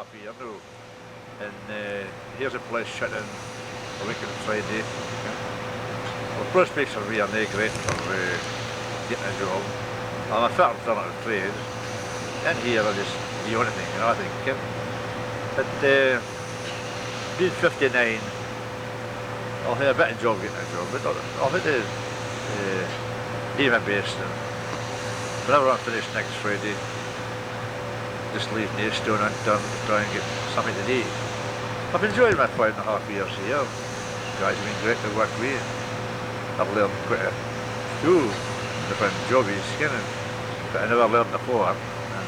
half year now, and here's a place shut in a week on Friday. Well, prospects are really great for getting a job. I'm a fit alternative trade, and here I just do anything, you know, I think. But being 59, I'll have a bit of job getting a job, but I'll have to do my best, and whenever I'm finished next Friday, just leave no stone unturned to try and get something to do. I've enjoyed my 5.5 years here. You guys have been great to work with. I've learned quite a few different jobbies, you know, that I never learned before. And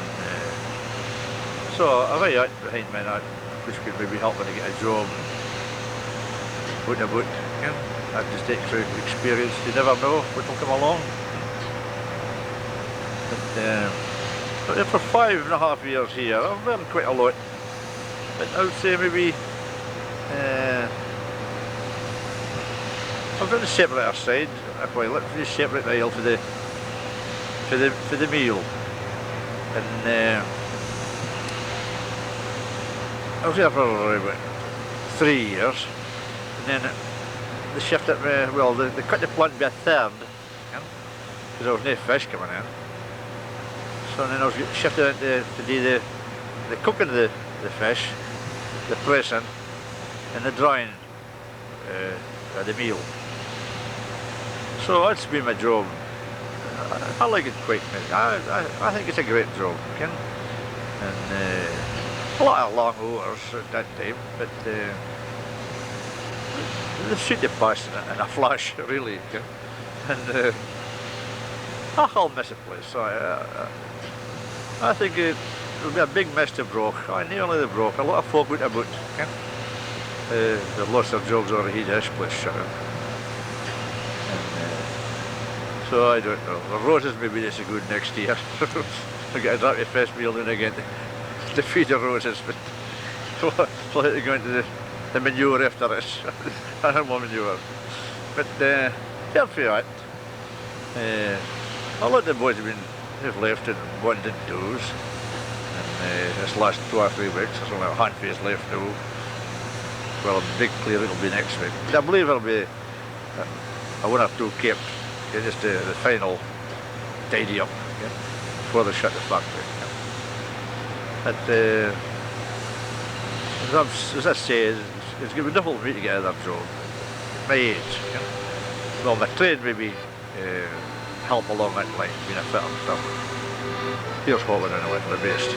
so I've a behind me now, which could maybe help me to get a job out and about, you know. That just takes experience. You never know what will come along. But for 5.5 years here, I've learned quite a lot. But I would say maybe I've got to separate aside. If I literally separate the aisle for the meal, and I was there for about 3 years, and then they shifted me. Well, they cut the plant by a third, because there was no fish coming in. So then I was shifted into to do the cooking of the fish, the pressing, and the drying of the meal. So that's been my job. I like it quite much. I think it's a great job, you know? And a lot of long hours at that time, but they should have passed in a flash, really. You know? And I'll miss the place. So I think it'll be a big miss to Broch. I nearly the Broch. A lot of folk out about. You know? They've lost their jobs already. This place shut down. So I don't know. The roses maybe this is good next year. I'll get a drop of fresh meal in again to feed the roses, but we'll have to go into the manure after this. I don't want manure. But they're for that. A lot of the boys have left and one didn't do. And this last 2 or 3 weeks, there's only a handful left now. Well, a big clearing will be next week. But I believe it'll be a 1 or 2 kept. Just the final tidy up, yeah, before they shut the factory. Yeah. But as I say, it's going to be difficult for me to get another job at my age. Yeah. Well, my trade maybe help along that line, being a fitter and stuff. Here's hoping anyway for the best.